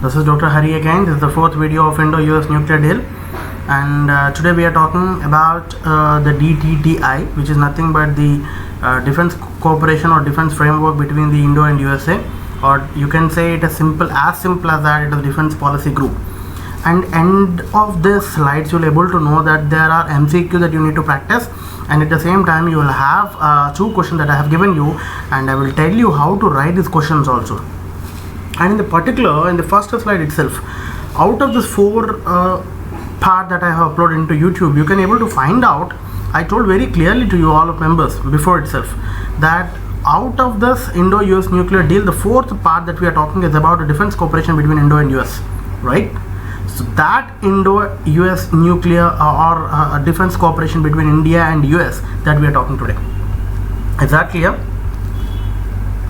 This is Dr. Hari again. This is the fourth video of Indo US Nuclear Deal, and today we are talking about the DTDI, which is nothing but the defense cooperation or defense framework between the Indo and USA, or you can say it as simple as that. It is defense policy group. And end of this slides you'll able to know that there are MCQ that you need to practice, and at the same time you will have two questions that I have given you, and I will tell you how to write these questions also. And in the particular, in the first slide itself, out of this four part that I have uploaded into YouTube, you can able to find out, I told very clearly to you all of members before itself, that out of this Indo-US nuclear deal, the fourth part that we are talking is about the defense cooperation between Indo and US, right? So that Indo-US nuclear or defense cooperation between India and US that we are talking today. Is that clear?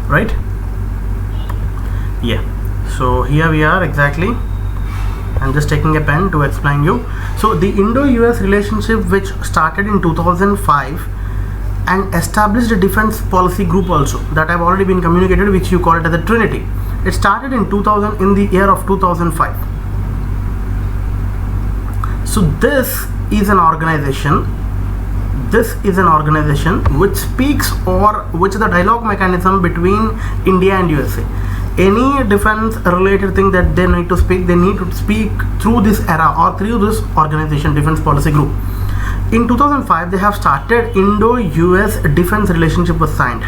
Right? Yeah. So here we are exactly. I'm just taking a pen to explain you. So the Indo-US relationship, which started in 2005 and established a defense policy group also that have already been communicated, which you call it as a Trinity. It started in the year of 2005. So this is an organization which speaks, or which is the dialogue mechanism between India and USA. Any defense related thing that they need to speak, they need to speak through this era or through this organization, defense policy group. In 2005 they have started Indo-US defense relationship was signed.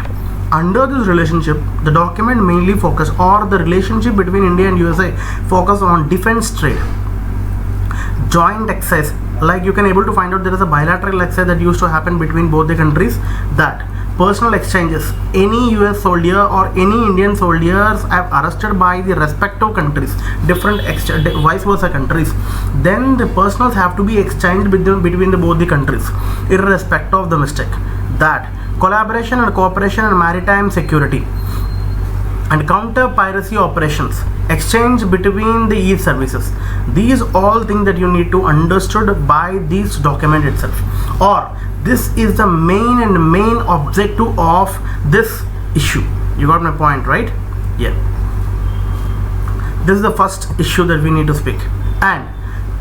Under this relationship, the document mainly focus, or the relationship between India and USA focus on defense trade, joint exercise. Like you can able to find out, there is a bilateral exercise that used to happen between both the countries, that personal exchanges, any US soldier or any Indian soldiers are arrested by the respective countries, different vice versa countries, then the personals have to be exchanged between both the countries, irrespective of the mistake. That collaboration and cooperation in maritime security and counter piracy operations, exchange between the each services, these all things that you need to understood by this document itself, or this is the main objective of this issue. You got my point, right? Yeah. This is the first issue that we need to speak. And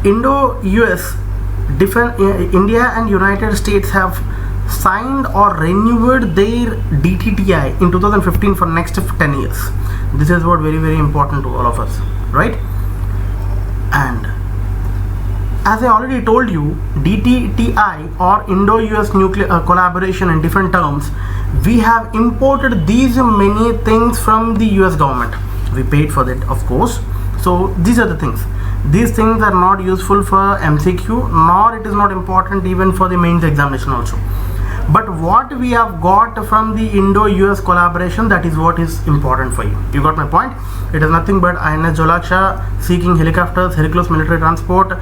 Indo-US defense, India and United States have signed or renewed their DTDI in 2015 for next 10 years. This is what very important to all of us, right? And as I already told you, DTDI or Indo-US nuclear collaboration in different terms, we have imported these many things from the US government. We paid for that, of course. So these are the things. These things are not useful for MCQ, nor it is not important even for the mains examination also. But what we have got from the Indo-US collaboration, that is what is important for you. You got my point? It is nothing but INS Jolaksha seeking helicopters, Hercules military transport,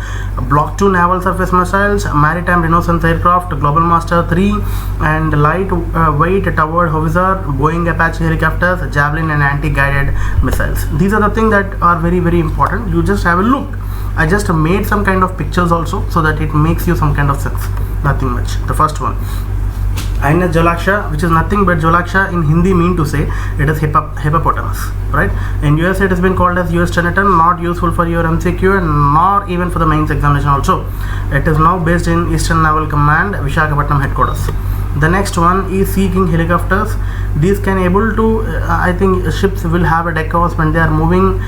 Block 2 naval surface missiles, maritime reconnaissance aircraft, Global Master 3, and light weight towered howitzer, Boeing Apache helicopters, Javelin and anti-guided missiles. These are the things that are very important. You just have a look. I just made some kind of pictures also so that it makes you some kind of sense. Nothing much. The first one, INS Jolaksha, which is nothing but Jolaksha in Hindi mean to say it is hippopotamus, right? In US it has been called as US Tennyson, not useful for your MCQ and nor even for the mains examination also. It is now based in Eastern Naval Command, Visakhapatnam headquarters. The next one is seeking helicopters. These can able to, I think ships will have a takeoffs when they are moving,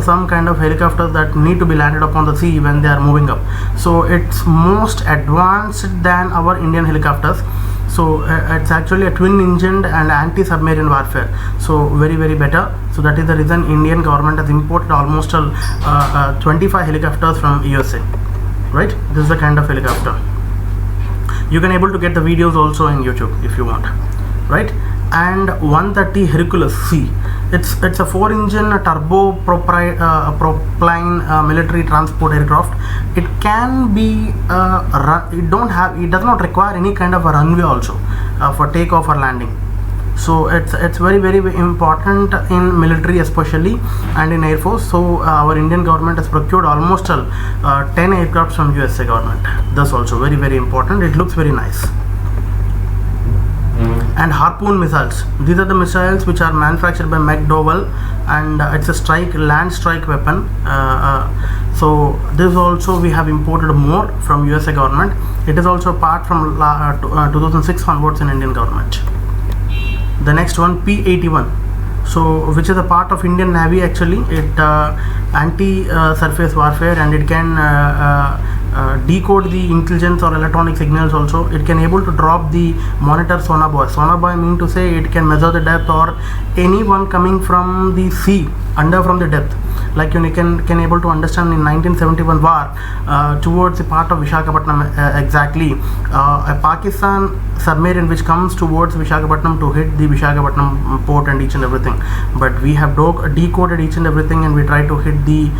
some kind of helicopters that need to be landed upon the sea when they are moving up. So it's most advanced than our Indian helicopters. So it's actually a twin engined and anti-submarine warfare, so very better. So that is the reason Indian government has imported almost 25 helicopters from USA, right? This is the kind of helicopter. You can able to get the videos also in YouTube if you want, right? And 130 Hercules C, it's a 4-engine turbo propline military transport aircraft. It can be it does not require any kind of a runway also for takeoff or landing. So it's very important in military especially, and in Air Force. So our Indian government has procured almost 10 aircrafts from USA government. That's also very important. It looks very nice. and Harpoon missiles. These are the missiles which are manufactured by McDowell, and it's a land strike weapon. So this also we have imported more from USA government. It is also part from 2006 onwards in Indian government. The next one, P-81. So which is a part of Indian Navy actually. It anti-surface warfare, and it can decode the intelligence or electronic signals also. It can able to drop the monitor sonobuoy. Sonobuoy mean to say it can measure the depth or anyone coming from the sea under from the depth. Like you can able to understand in 1971 war towards the part of Visakhapatnam exactly, a Pakistan submarine which comes towards Visakhapatnam to hit the Visakhapatnam port and each and everything, but we have decoded each and everything, and we try to hit the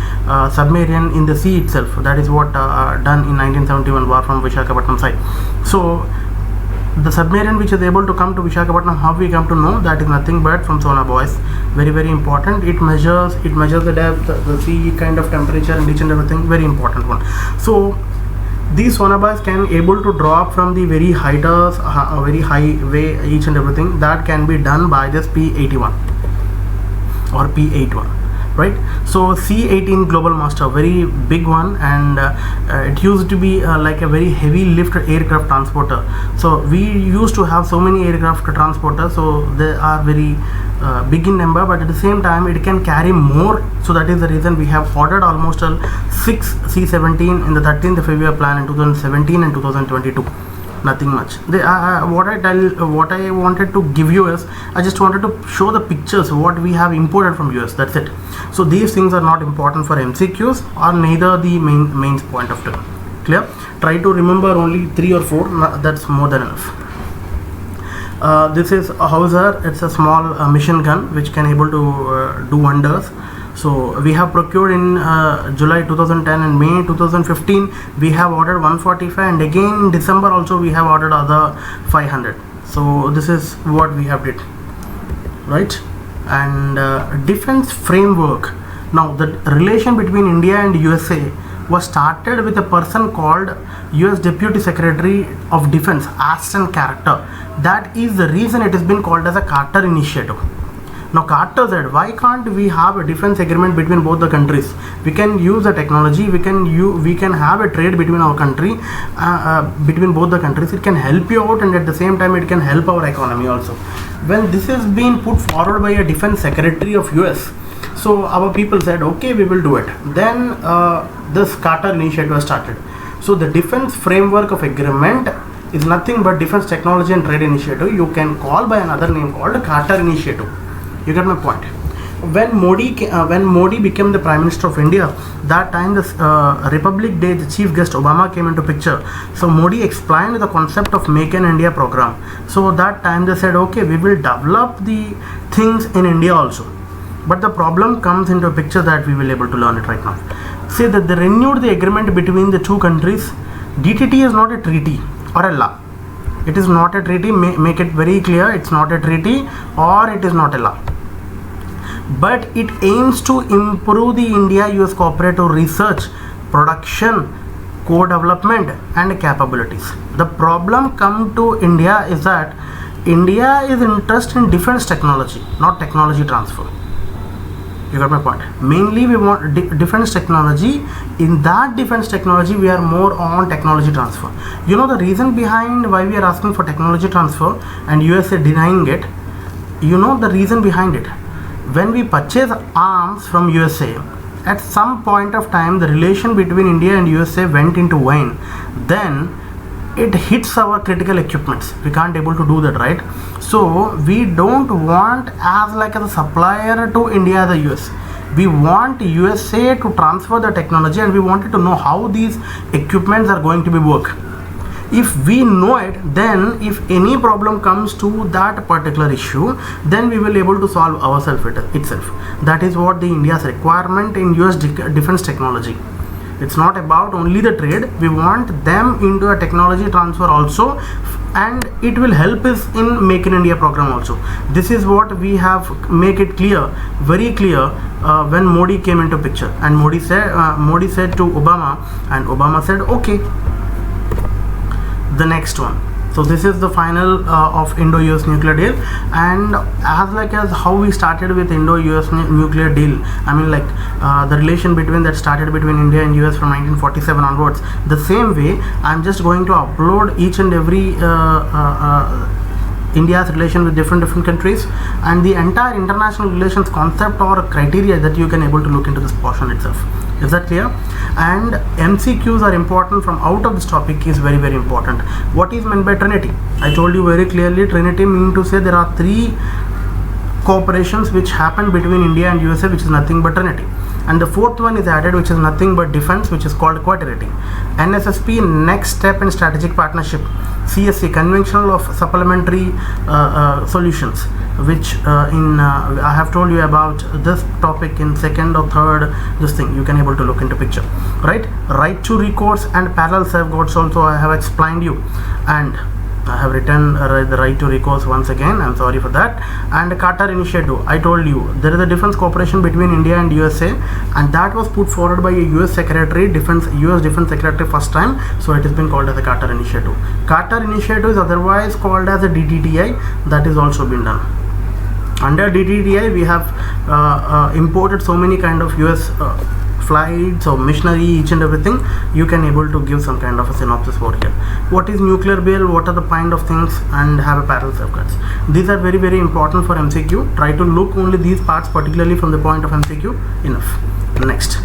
submarine in the sea itself. That is what done in 1971 war from Visakhapatnam side. So the submarine which is able to come to Visakhapatnam, how we come to know? That is nothing but from sonobuoys. Very, very important. It measures the depth, the sea kind of temperature and each and everything. Very important one. So these sonobuoys can able to drop from the very heighters, very high way, each and everything. That can be done by this P-81 or P-81. Right. So C-18 Global Master, very big one, and it used to be like a very heavy lift aircraft transporter. So we used to have so many aircraft transporters, so they are very big in number, but at the same time it can carry more. So that is the reason we have ordered almost 6 C-17 in the 13th Five-Year Plan in 2017 and 2022. Nothing much. What I wanted to give you is, I just wanted to show the pictures what we have imported from US. That's it. So these things are not important for MCQs or neither the main point of view. Clear? Try to remember only 3 or 4. That's more than enough. This is a Hauser. It's a small machine gun which can able to do wonders. So we have procured in July 2010 and May 2015 we have ordered 145, and again in December also we have ordered other 500. So this is what we have did, right? And defense framework. Now the relation between India and USA was started with a person called US Deputy Secretary of Defense, Ashton Carter. That is the reason it has been called as a Carter Initiative. Now Carter said, why can't we have a defense agreement between both the countries? We can use the technology, we can have a trade between our country, between both the countries. It can help you out, and at the same time it can help our economy also. When this has been put forward by a defense secretary of US, so our people said, okay, we will do it. Then this Carter Initiative was started. So the defense framework of agreement is nothing but Defense Technology and Trade Initiative. You can call by another name called Carter Initiative. You get my point. When Modi became the Prime Minister of India, that time the Republic Day, the chief guest Obama came into picture. So Modi explained the concept of Make in India program. So that time they said, okay, we will develop the things in India also. But the problem comes into a picture that we will able to learn it right now. Say that they renewed the agreement between the two countries. DTT is not a treaty or a law. It is not a treaty. Make it very clear. It's not a treaty or it is not a law. But it aims to improve the India-US cooperative research, production, co-development and capabilities. The problem come to India is that India is interested in defense technology, not technology transfer. You got my point. Mainly we want defense technology. In that defense technology we are more on technology transfer. You know the reason behind why we are asking for technology transfer and USA denying it? You know the reason behind it. When we purchase arms from USA, at some point of time the relation between India and USA went into wane. Then it hits our critical equipments. We can't able to do that, right? So we don't want as like a supplier to India the US. We want USA to transfer the technology, and we wanted to know how these equipments are going to be work. If we know it, then if any problem comes to that particular issue, then we will able to solve ourselves itself. That is what the India's requirement in US defense technology. It's not about only the trade. We want them into a technology transfer also, and it will help us in Make in India program also. This is what we have make it clear, very clear, when Modi came into picture, and Modi said to Obama, and Obama said okay. The next one, So this is the final of Indo US nuclear deal, and as how we started with Indo US nuclear deal, I mean the relation between that started between India and US from 1947 onwards. The same way I'm just going to upload each and every India's relation with different countries and the entire international relations concept or criteria that you can able to look into this portion itself. Is that clear? And MCQs are important from out of this topic is very important. What is meant by Trinity? I told you very clearly, Trinity means to say there are three cooperations which happen between India and USA, which is nothing but Trinity. And the fourth one is added, which is nothing but defense, which is called quadrilateral. NSSP, next step in strategic partnership. CSC, conventional of supplementary solutions, which I have told you about this topic in second or third this thing. You can able to look into picture, right? Right to recourse and parallel safeguards also I have explained you, and I have written the right to recourse once again. I'm sorry for that. And Carter Initiative, I told you there is a defense cooperation between India and USA, and that was put forward by a US Secretary, US Defense Secretary first time. So it has been called as a Carter Initiative. Carter Initiative is otherwise called as a DTTI. That is also been done. Under DTTI, we have imported so many kind of US flights or missionary, each and everything. You can able to give some kind of a synopsis over here. What is nuclear bill, what are the kind of things, and have a parallel safeguards. These are very important for MCQ. Try to look only these parts particularly from the point of MCQ. Enough. Next,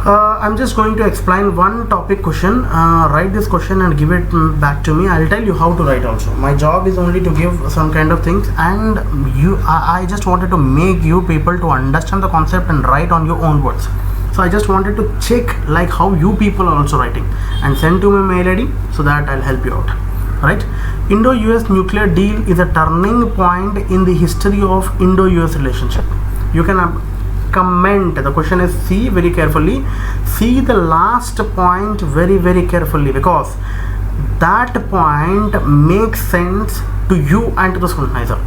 I'm just going to explain one topic question. Write this question and give it back to me. I'll tell you how to write also. My job is only to give some kind of things, and I just wanted to make you people to understand the concept and write on your own words. So I just wanted to check how you people are also writing, and send to my mail ID so that I'll help you out. Right? Indo US nuclear deal is a turning point in the history of Indo US relationship. You can comment. The question is, see very carefully, see the last point very carefully, because that point makes sense to you and to the scrutinizer.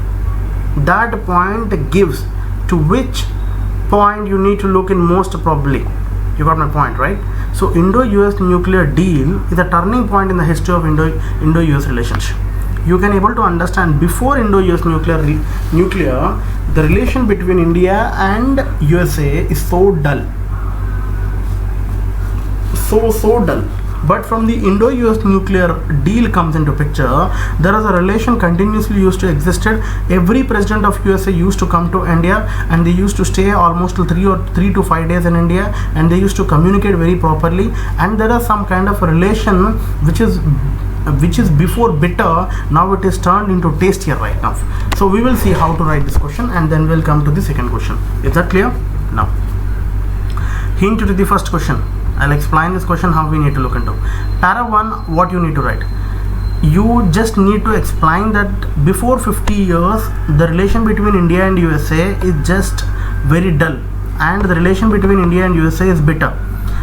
That point gives to which point you need to look in most probably. You got my point, right? So Indo US nuclear deal is a turning point in the history of Indo US relationship. You can able to understand before Indo US nuclear the relation between India and USA is so dull, so dull. But from the Indo US nuclear deal comes into picture, there is a relation continuously used to existed. Every president of USA used to come to India, and they used to stay almost 3 to 5 days in India, and they used to communicate very properly. And there is some kind of a relation which is before bitter, now it is turned into tastier right now. So we will see how to write this question, and then we'll come to the second question. Is that clear? Now, hint to the first question. I'll explain this question how we need to look into. Para 1, what you need to write. You just need to explain that before 50 years, the relation between India and USA is just very dull, and the relation between India and USA is bitter.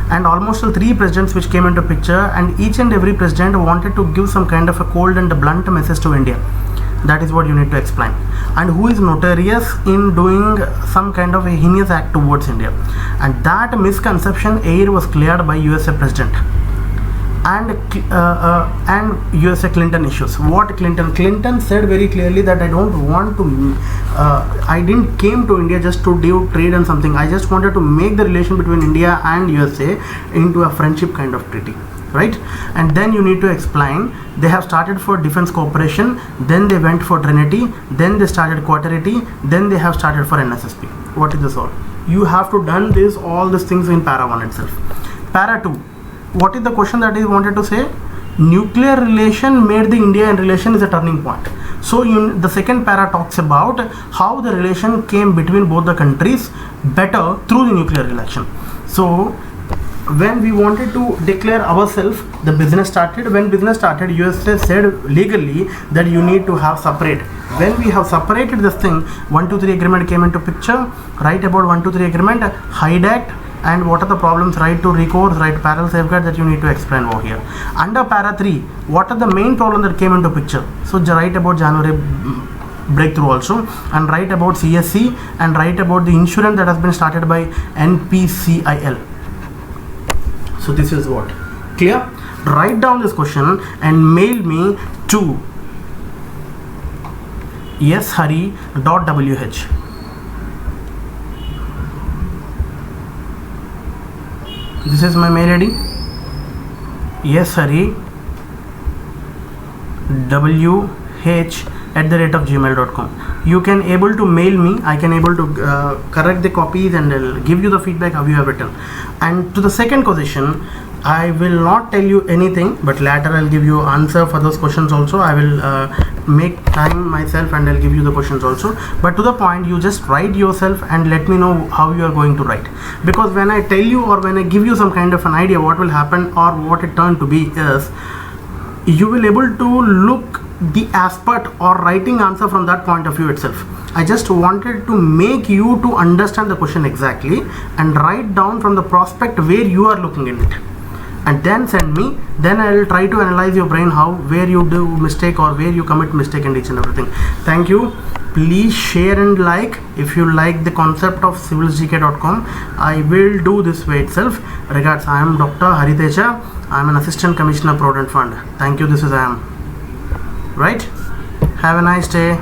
And almost 3 presidents which came into picture, and each and every president wanted to give some kind of a cold and blunt message to India. That is what you need to explain. And who is notorious in doing some kind of a heinous act towards India. And that misconception air was cleared by USA president. And USA Clinton issues. What Clinton said very clearly that I don't want to, I didn't came to India just to do trade and something. I just wanted to make the relation between India and USA into a friendship kind of treaty. Right? And then you need to explain, they have started for defense cooperation, then they went for Trinity, then they started quadrilateral, then they have started for NSSP. What is this all? You have to done this, all these things in para 1 itself. Para 2, what is the question that is wanted to say? Nuclear relation made the India relation is a turning point. So the second para talks about how the relation came between both the countries better through the nuclear relation. So when we wanted to declare ourselves, the business started. When business started, USA said legally that you need to have separate. When we have separated this thing, 1, 2, 3 agreement came into picture. Right about 1, 2, 3 agreement, Hyde Act, and what are the problems, right to recourse, right parallel safeguard, that you need to explain over here. Under para 3, what are the main problem that came into picture? So right about January breakthrough also, and right about CSC, and right about the insurance that has been started by NPCIL. So this is what clear. write down this question and mail me to yeshari.wh. This is my mail ID, yeshari.wh@gmail.com. You can able to mail me. I can able to correct the copies and I'll give you the feedback how you have written. And to the second question, I will not tell you anything, but later I'll give you answer for those questions also. I will make time myself and I'll give you the questions also. But to the point, you just write yourself and let me know how you are going to write. Because when I tell you or when I give you some kind of an idea what will happen or what it turned to be is, you will able to look the aspect or writing answer from that point of view itself. I just wanted to make you to understand the question exactly and write down from the prospect where you are looking in it, and then send me. Then I will try to analyze your brain where you do mistake or where you commit mistake and each and everything. Thank you. Please share and like if you like the concept of civilsgk.com. I will do this way itself. Regards, I am Dr. Teja. I am an Assistant Commissioner Provident Fund. Thank you. This is I am. Right? Have a nice day.